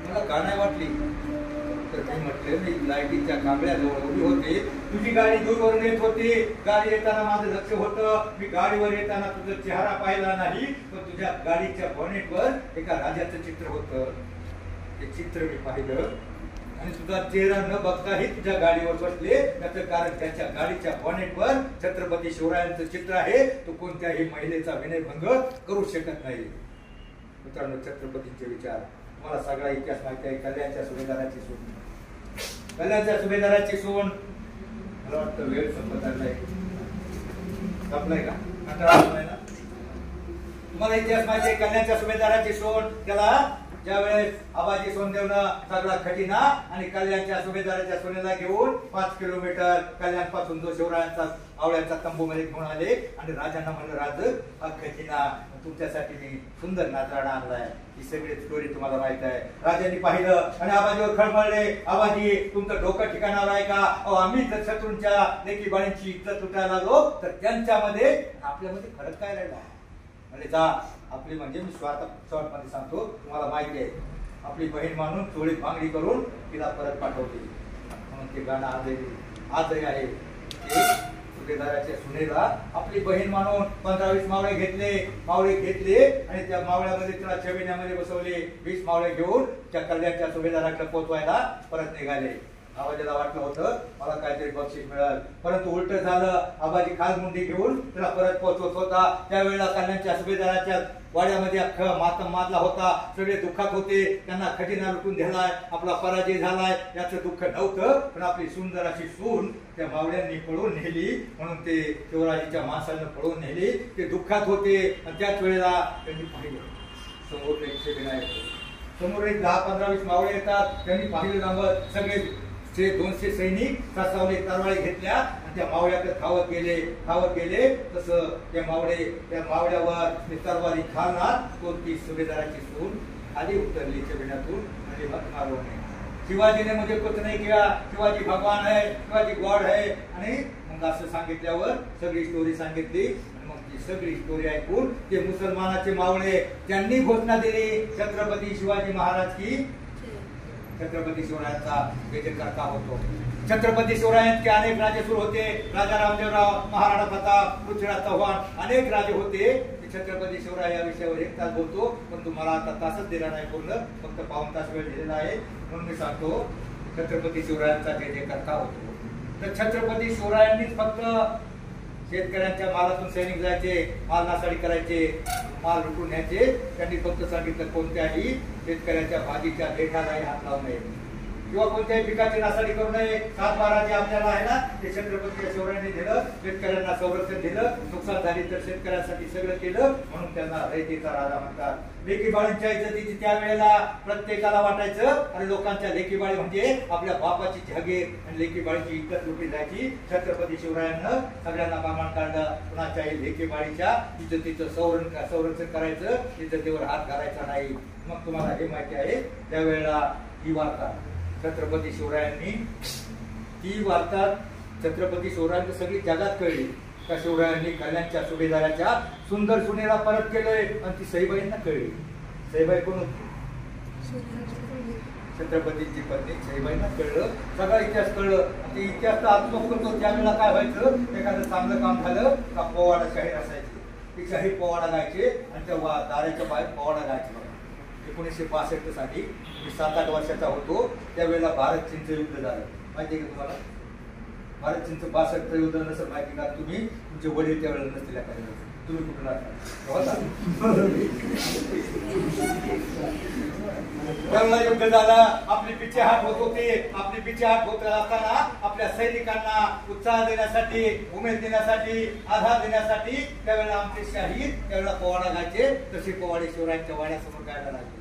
मला का नाही वाटली? तर मी म्हटलं, मी लाईटीच्या कांबळ्याजवळ उभी होते, तुझी गाडी दूरवरून येत होती, गाडी येताना माझं लक्ष होतं, मी गाडीवर येताना तुझा चेहरा पाहिला नाही, पण तुझ्या गाडीच्या बॉनेटवर एका राजाचं चित्र होतं. ते चित्र मी पाहिलं आणि तुझा चेहरा न बघताही तुझ्या गाडीवर बसले. त्याचं कारण त्याच्या गाडीच्या बॉनेटवर छत्रपती शिवरायांचं चित्र आहे. तो कोणत्याही महिलेचा विनयभंग करू शकत नाही. मित्रांनो, छत्रपतींचे विचार, तुम्हाला सगळा इतिहास माहिती आहे. कल्याणच्या सुभेदाराची सून, कल्याणच्या सुभेदाराची सून, मला वाटतं वेळ संपत आलाय, संपलाय का? कंटाळा आलाय ना? तुम्हाला इतिहास माहिती आहे. कल्याणच्या सुभेदाराची सून, त्याला ज्यावेळेस आबाजी सोनदेवनं सगळा खजिना आणि कल्याणच्या सुभेदाराच्या सोनेला घेऊन 5 किलोमीटर कल्याण पासून जो शिवरायांचा आवळ्याचा तंबू मध्ये घेऊन आले आणि राजांना म्हणलं, राज हा खजिना तुमच्यासाठी मी सुंदर नाचराणा आणलाय. ही सगळी स्टोरी तुम्हाला माहित आहे. राजांनी पाहिलं आणि आबाजीवर खळबळले, आबाजी तुमचं डोकं ठिकाणावर आहे का? आम्ही जर शत्रूंच्या लेकी बाळींची इज्जत लुटायला लागलो तर त्यांच्यामध्ये आपल्यामध्ये फरक काय राहिला? म्हणजे जा आपली, म्हणजे मी शॉर्ट मध्ये सांगतो, तुम्हाला माहिती आहे, आपली बहीण मानून चोळीत बांगडी करून तिला परत पाठवते. म्हणून ते गाणं आजही आहे. सुभेदाराच्या सुनेला आपली बहीण मानून 15-20 मावळे घेतले आणि त्या मावळ्यामध्ये तिला चविण्यामध्ये बसवले. 20 मावळे घेऊन त्या कल्याणच्या सुभेदाराकडे पोहोचवायला परत निघाले. आबाजीला वाटलं होतं मला काहीतरी बक्षीस मिळेल, परंतु उलट झालं. आबाजी खालमुंडी घेऊन त्याला परत पोहोचवत होता. त्यावेळेला कल्याणच्या सुभेदाराच्या वाड्यामध्ये अख्खा मातम माजला होता. सगळे दुःखात होते, त्यांना खजिना लुटून दिलाय, आपला पराजय झालाय याचं दुःख नव्हतं. पण आपली सुंदर अशी सून त्या मावळ्यांनी पळून नेली, म्हणून ते शिवराजीच्या माणसानं पळून नेली. ते दुःखात होते आणि त्याच वेळेला त्यांनी पाहिलं समोर एक विनायक, समोर एक 10-15-20 मावळे येतात. त्यांनी पाहिलं लांबत सगळे 200 सैनिक सासावले, तरवाळे घेतल्या आणि त्या मावळ्याकडे धावत गेले. तसं त्या मावळ्यावर तरवारी घालणार तो ती सुभेदाराची सून आधी उतरली चविण्यातून आणि हात मारवणे. शिवाजीने म्हणजे कुछ नाही किया, शिवाजी भगवान है, शिवाजी गॉड है. आणि मग असं सांगितल्यावर सगळी स्टोरी सांगितली. मग ती सगळी स्टोरी ऐकून ते मुसलमानाचे मावळे त्यांनी घोषणा दिली, छत्रपती शिवाजी महाराज की छत्रपती शिवरायांचा जयजयकार का होतो. छत्रपती शिवरायांचे अनेक राजे सुरू होते. राजा रामदेवराव, महाराणा प्रताप, पृथ्वीराज चव्हाण, अनेक राजे होते. छत्रपती शिवराय या विषयावर 1 तास बोलतो, पण तुम्हाला आता तासच दिला नाही बोलणं, फक्त 1 तास वेळ दिलेला आहे. म्हणून मी सांगतो छत्रपती शिवरायांचा जयजयकार का होतो. तर छत्रपती शिवरायांनीच फक्त शेतकऱ्यांच्या मालातून सैनिक जायचे, माल नासाडी करायचे, माल लुटून न्यायचे. त्यांनी फक्त सांगितलं कोणत्याही शेतकऱ्याच्या भाजीच्या देठालाही हात लावू नये किंवा कोणत्याही पिकाची नासाडी करू नये. 7-12 जे आपल्याला आहे ना ते छत्रपती शिवरायांनी दिलं. शेतकऱ्यांना संरक्षण दिलं, नुकसान झाली तर शेतकऱ्यांसाठी सगळं केलं. म्हणून त्यांना रयतेचा राजा म्हणतात. लेकीबाळींच्या इज्जतीची त्यावेळेला प्रत्येकाला वाटायचं आणि लोकांच्या लेकीबाळी म्हणजे आपल्या बापाची जहागीर आणि लेकीबाळीची इज्जत लुटली जायची. छत्रपती शिवरायांना सगळ्यांना मामान काढलं. कुणाच्याही लेकीबाळीच्या इज्जतीचं संरक्षण करायचं, इज्जतीवर हात घालायचा नाही. मग तुम्हाला हे माहिती आहे त्यावेळेला ही वार्ता छत्रपती शिवरायांनी, ती वार्ता छत्रपती शिवरायांनी सगळी जगात कळली का शिवरायांनी कल्याणच्या सुभेदाराच्या सुंदर सुनेला परत केलंय आणि ती सईबाईंना कळली. सईबाई कोण होती? छत्रपतींची पत्नी सईबाईंना कळलं, सगळा इतिहास कळलं. ती इतिहास तर आत्मक करतो. त्यावेळेला काय व्हायचं, एखादं चांगलं काम झालं का पोवाडा शाहीर असायची, ती शाहीर पोवाडा गायचे आणि त्या दाराच्या बाहेर पोवाडा गायचे. 1962 साली मी 7-8 वर्षाचा होतो. त्यावेळेला भारत चीनचं युद्ध झालं. माहिती आहे का तुम्हाला? भारत चीनचं 62 युद्ध नसेल माहिती का? तुम्ही तुमचे वडील त्यावेळेला नसतील. तुम्ही कुठं राहता? त्यावेळेला युद्ध झालं, आपली पिछेहाट होत होती. आपली पिछेहाट होत असताना आपल्या सैनिकांना उत्साह देण्यासाठी, उमेद देण्यासाठी, आधार देण्यासाठी त्यावेळेला आमचे शाहीर त्यावेळेला पोवाडा गायचे. तसे पोवाडे शिवरायांच्या वाड्यासमोर गायला लागले.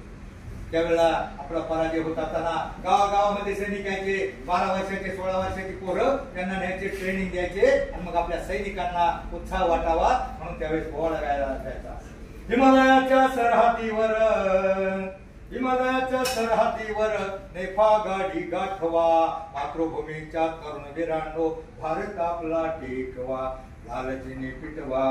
त्यावेळेला आपला पराजय होत असताना गावागावामध्ये सैनिक यायचे. 12 वर्षाचे 16 वर्षाची पोरं त्यांना न्यायचे, ट्रेनिंग द्यायचे आणि मग आपल्या सैनिकांना उत्साह वाटावा म्हणून त्यावेळेस पोवाडा गायला असायचा. हिमालयाच्या सरहद्दीवर नेफा गाडी गाठवा, मातृभूमीच्या तरुणवीरांनो भारत आपला टेकवा, लालचिनी पिटवा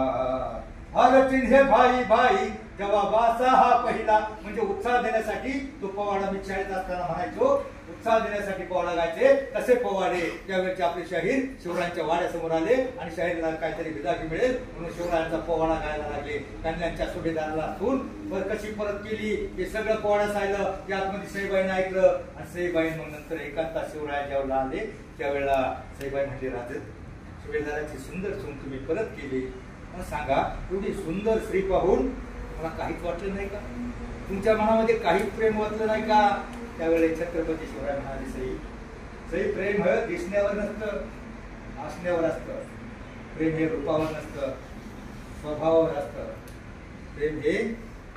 भारतीन हे भाई भाई जेव्हा वासा हा पहिला. म्हणजे उत्साह देण्यासाठी तो पोवाडा मी शाळेत असताना म्हणायचो. उत्साह देण्यासाठी पोवाडा गायचे. तसे पोवाडे त्यावेळेचे आपले शाहीर शिवरायांच्या वाड्यासमोर आले आणि शाहीरला काहीतरी विदाकी मिळेल म्हणून शिवरायांचा पोवाडा गायला लागले. कन्यांच्या सुभेदाराला सून बर कशी परत केली हे सगळं पोवाडा सांगितलं. ते आतमध्ये सईबाईनं ऐकलं आणि सईबाई मग नंतर एकांता शिवराया जेवढा आले त्यावेळेला सईबाई म्हणजे राजत, सुभेदाराची सुंदर सून तुम्ही परत केली. मग सांगा, एवढी सुंदर स्त्री पाहून मला काहीच वाटलं नाही का? तुमच्या मनामध्ये काहीच प्रेम वाटलं नाही का? त्यावेळेस छत्रपती शिवराय म्हणाले, सई प्रेम हे दिसण्यावर नसतं, असण्यावर असतं. प्रेम हे रूपावर नसतं, स्वभावावर असतं. प्रेम हे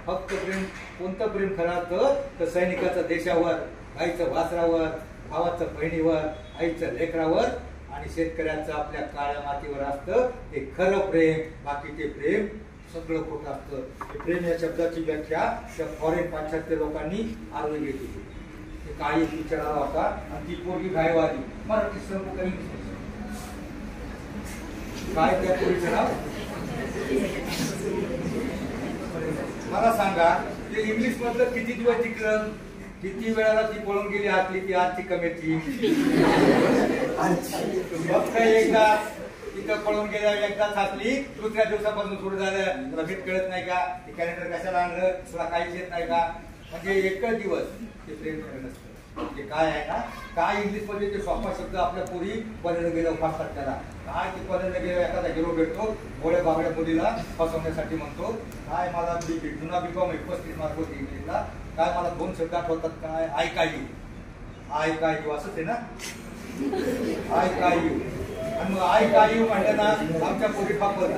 फक्त प्रेम, कोणतं प्रेम खरं असतं तर सैनिकाचं देशावर, आईचं वासरावर, भावाचं बहिणीवर, आईचं लेकरावर आणि शेतकऱ्याचं आपल्या काळ्या मातीवर असतं. ते खरं प्रेम. बाकी ते प्रेम सगळं खोटं असतं. प्रेम या शब्दाची व्याख्या त्या फॉरेन पाश्चात्य लोकांनी आरोग्य घेतली. ते काळी विचाराला होता आणि ती पोरगी गायवाली. मराठी सर्व काही काय त्या पोरीचं नाव मला सांगा. ते इंग्लिश मधलं किती दिवस टिकलं? किती वेळाला ती पळून गेली आतली ती आजची कमेटी. फक्त एकदा तिथं पळून गेल्या, एकदा थाकली, दुसऱ्या दिवसापासून सुरू झालं. तुला भीत कळत नाही का? ते कॅलेंडर कशाला आणलं? तुला काहीच येत नाही का? म्हणजे एकच दिवस ते प्रेम खरं नसतं. ते काय आहे ना, काय इंग्लिश मध्ये ते सोपा शब्द आपल्या पोरी पळलं गेलं फासतात त्याला. काय ते पळलं गेलं, एखादा हिरो भेटतो भोळ्या बाबड्या मुलीला फसवण्यासाठी म्हणतो काय मला जुना बीकॉम 35 मार्क होती इंग्लिशला. काय मला 2 शब्द आठवतात काय? आय काय यू असंच आहे ना, आय काय यू. आणि मग आय काय यू म्हणलं ना आमच्या पोरी फापतात.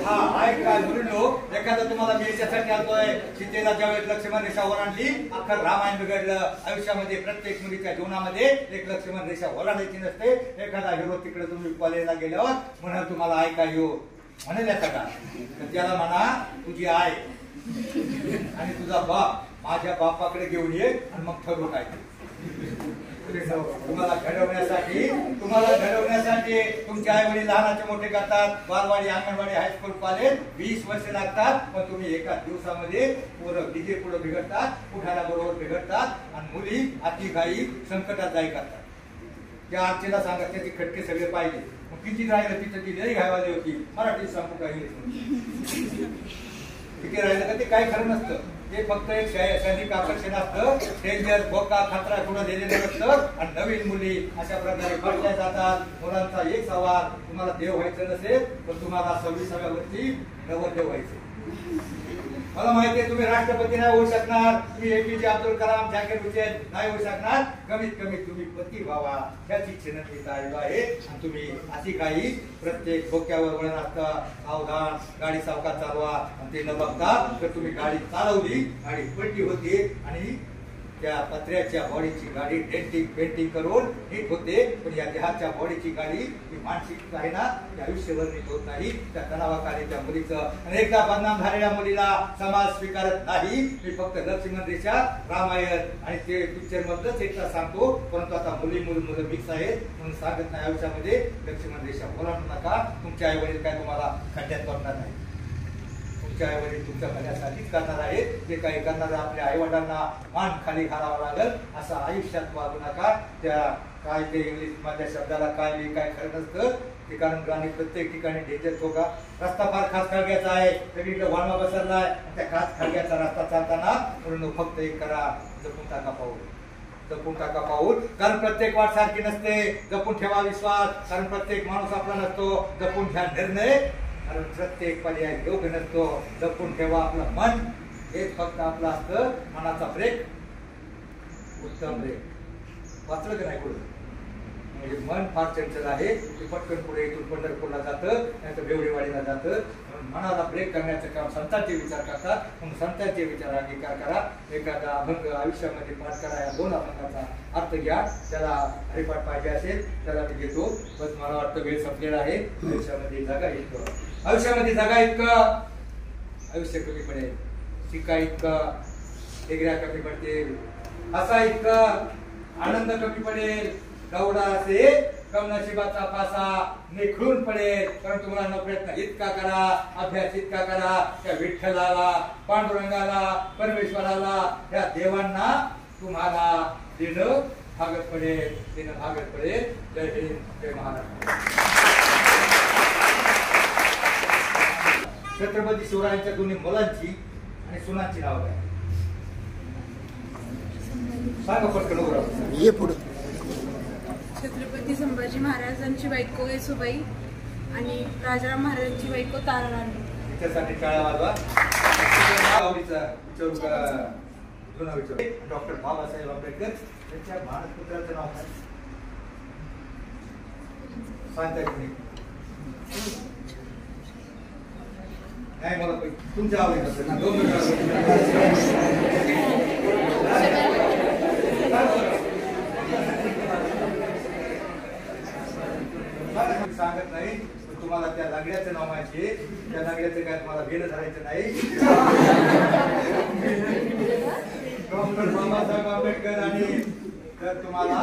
हा आय काय म्हणलो एखादा तुम्हाला मी याच्यासाठी आणतोय. सीतेला ज्यावेळेस लक्ष्मण रेषा ओलांडली अख्खं रामायण बिघडलं. आयुष्यामध्ये प्रत्येक मुलीच्या जीवनामध्ये एक लक्ष्मण रेषा ओलांडायची नसते. एखादा हिरो तिकडे तुम्ही कॉलेजला गेल्यावर म्हणाल तुम्हाला आय काय यू म्हणेल एखादा, तर त्याला म्हणा तुझी आय आणि तुझा बाप माझ्या बापाकडे घेऊन ये आणि मग ठरवू काय. तुम्हाला घडवण्यासाठी तुमचे आई वडील लहानाचे मोठे करतात. बालवाडी, अंगणवाडी, हायस्कूल, कॉलेज 20 वर्ष लागतात. पण तुम्ही एका दिवसामध्ये पोरं डीजे पुढे बिघडतात, उठायला बरोबर बिघडतात आणि मुली अतिघाई संकटात जाई करतात. त्या आरतीला सांगा त्याचे खटके सगळे पाहिले. मग किती राहिलं तिथं ती लई घायवाली होती. मराठी सांगू काही किती राहिलं का ते काही खरं नसतं. ते फक्त एक सैनिक आकर्षण असतं. डेंजर, बोका, खतरा कुठं दिलेलं नसतं. आणि नवीन मुली अशा प्रकारे भरल्या जातात. मुलांचा एक सवाल, तुम्हाला देव व्हायचं नसेल तर तुम्हाला 26व्या वर्षी नवरदेव व्हायचं. मला माहिती आहे तुम्ही राष्ट्रपती नाही होऊ शकणार, तुम्ही APJ अब्दुल कलाम, झाकीर हुसेन नाही होऊ शकणार. कमीत कमी तुम्ही पती व्हावा याची इच्छेनं मी आलेलो आहे. आणि तुम्ही अशी काही प्रत्येक डोक्यावर वळण असतं, सावधान, गाडी सावकाश चालवा आणि ते न बघता तर तुम्ही गाडी चालवली, गाडी पलटी होती आणि त्या पत्र्याच्या बॉडीची गाडी डेंटिंग पेंटिंग करून नीट होते. पण या देहाच्या बॉडीची गाडी ही मानसिक आहे ना ती आयुष्यभर नीट होत नाही. त्या तणावाखाली त्या मुलीचं अनेकदा बदनाम झालेल्या मुलीला समाज स्वीकारत नाही. मी फक्त लक्ष्मण रेषा, रामायण आणि ते पिक्चर मधलंच एकदा सांगतो. परंतु आता मुलं मिक्स आहेत म्हणून सांगत नाही. आयुष्यामध्ये लक्ष्मण रेषा ओलांडू नका. तुमचे आई वडील काय तुम्हाला खड्ड्यात पडणार नाही. तुमच्या आई वडील तुमच्या भल्यासाठीच करणार आहेत. ते काही करणार आपल्या आई वडिलांना मान खाली घालावं लागल असं आयुष्यात वागू नका. त्या काय ते इंग्लिश मधल्या शब्दाला काय खरं नसतं. ठिकाण गाणी प्रत्येक ठिकाणी डेंजर ठोका. रस्ता फार खास खळग्याचा आहे, सगळीकडे वाळवा बसरलाय. त्या खास खळग्याचा रस्ता चालताना म्हणून फक्त एक करा, जपून टाका पाऊल, जपून टाका पाऊल. कारण प्रत्येक वाट सारखी नसते. जपून ठेवा विश्वास. कारण प्रत्येक माणूस आपला नसतो. जपून घ्या निर्णय. कारण प्रत्येक पर्याय योग्य नसतो. जपून ठेवा आपलं मन, हेच फक्त आपलं असतं मनाचा ब्रेक, उत्तम ब्रेक. वाचलं की नाही पुढे? म्हणजे मन फार चंचल आहे, ते पटकन पुढे इथून पंढरपूरला जातं, नाही तर बेवडेवाडीला जातं. मनाला ब्रेक करण्याचं काम संतांचे विचार करतात. म्हणून संतांचे विचार अंगीकार करा. एखादा अभंग आयुष्यामध्ये पाठ करा. या 2 अभंगाचा अर्थ घ्या. त्याला हरिपाठ पाहिजे असेल त्याला मी घेतो. बस मला वाटतं वेळ संपलेला आहे. आयुष्यामध्ये जगा इतकं, आयुष्यामध्ये जगा इतकं आयुष्य कमी पडेल. शिका इतकं डिग्र्या कमी पडतील. हसा इतकं आनंद कमी पडेल. दौडा असे कम नशिबाचा पासा निखळून पडेल. परंतु मुलांना प्रयत्न इतका करा, अभ्यास इतका करा, त्या विठ्ठलाला, पांडुरंगाला, परमेश्वराला, त्या देवांना तुम्हाला देणं भागत पडेल, देणं भागत पडेल. जय हिंद, जय महाराष्ट्र. छत्रपती शिवरायांच्या दोन्ही मुलांची आणि सुनांची नाव काय? सांगा पटकन. ये पुढे. छत्रपती संभाजी महाराजांची बायको येसुबाई आणि राजाराम महाराजांची बायको ताराराणी. त्याच्यासाठी टाळ्या वाजवा. आवडीचा विचारू का? जुना विचारू. डॉक्टर बाबासाहेब आंबेडकर त्यांच्या मानसपुत्राचं नाव काय? सांगताय तुम्ही? नाही मला तुमच्या आवडीचं ना. 2 सांगत नाही. तुम्हाला त्या लागण्याचं नाव माहिती आहे. त्या लागण्याचं काय तुम्हाला भेद धरायचं नाही. डॉक्टर बाबासाहेब आंबेडकर आणि जर तुम्हाला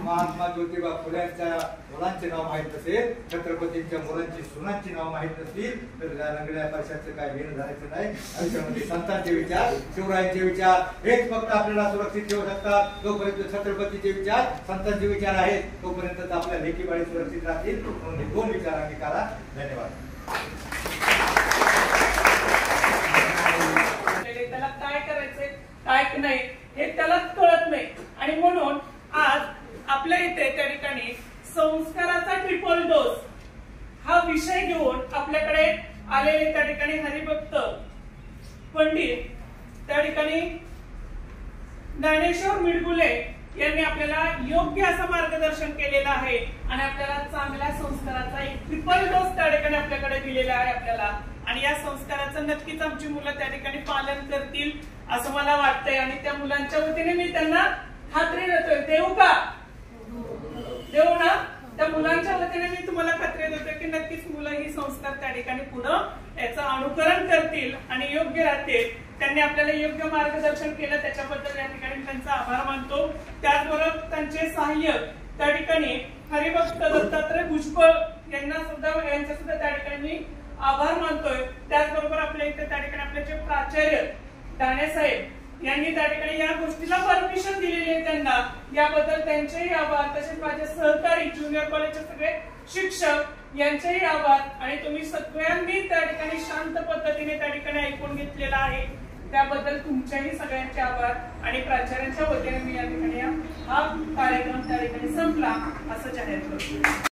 महात्मा ज्योतिबा फुल्यांच्या मुलांचे नाव माहित नसेल, छत्रपतींच्या मुलांची सुनांची नाव माहित नसतील तर या लंगड्या पैशाचं काय भेद धरायचं नाही. आयुष्यामध्ये संतांचे विचार, शिवरायांचे विचार हेच फक्त आपल्याला सुरक्षित ठेवू शकतात. जोपर्यंत छत्रपतीचे विचार, संतांचे विचार आहेत तोपर्यंत आपल्या लेकीबाळी सुरक्षित राहतील. म्हणून हे 2 विचार अंगीकारा. धन्यवाद. त्याला काय करायचंय काय नाही हे त्यालाच कळत नाही. आणि म्हणून आज आपल्या इथे त्या ठिकाणी संस्काराचा ट्रिपल डोस हा विषय घेऊन आपल्याकडे आलेले त्या ठिकाणी हरिभक्त पंडित त्या ठिकाणी ज्ञानेश्वर मिडगुले यांनी आपल्याला योग्य असं मार्गदर्शन केलेलं आहे आणि आपल्याला चांगल्या संस्काराचा एक ट्रिपल डोस त्या ठिकाणी आपल्याकडे दिलेला आहे आपल्याला. आणि या संस्काराचं नक्कीच आमची मुलं त्या ठिकाणी पालन करतील असं मला वाटतंय. आणि त्या मुलांच्या वतीने मी त्यांना खात्री देतोय. देऊ का? देऊ ना? त्या मुलांच्या वतीने मी तुम्हाला खात्री देतोय की नक्कीच मुलं ही संस्कार त्या ठिकाणी पुढं याचं अनुकरण करतील आणि योग्य राहतील. त्यांनी आपल्याला योग्य मार्गदर्शन केलं त्याच्याबद्दल या ठिकाणी त्यांचा आभार मानतो. त्याचबरोबर त्यांचे सहाय्यक त्या ठिकाणी हरिभक्त दत्तात्रय भुजबळ यांच्या सुद्धा त्या ठिकाणी मी आभार मानतोय. त्याचबरोबर आपल्या इथे त्या ठिकाणी आपले जे प्राचार्य दाणे साहेब यांनी त्या ठिकाणी या गोष्टीला परमिशन दिलेली आहे त्यांना, याबद्दल त्यांचेही आभार. तसेच माझे सहकारी ज्युनियर कॉलेजचे सगळे शिक्षक यांचेही आभार. आणि तुम्ही सगळ्यांनी त्या ठिकाणी शांत पद्धतीने त्या ठिकाणी ऐकून घेतलेला आहे त्याबद्दल तुमच्याही सगळ्यांचे आभार. आणि प्राचार्यांच्या वतीने मी या ठिकाणी हा कार्यक्रम त्या ठिकाणी संपला असं जाहीर करतो.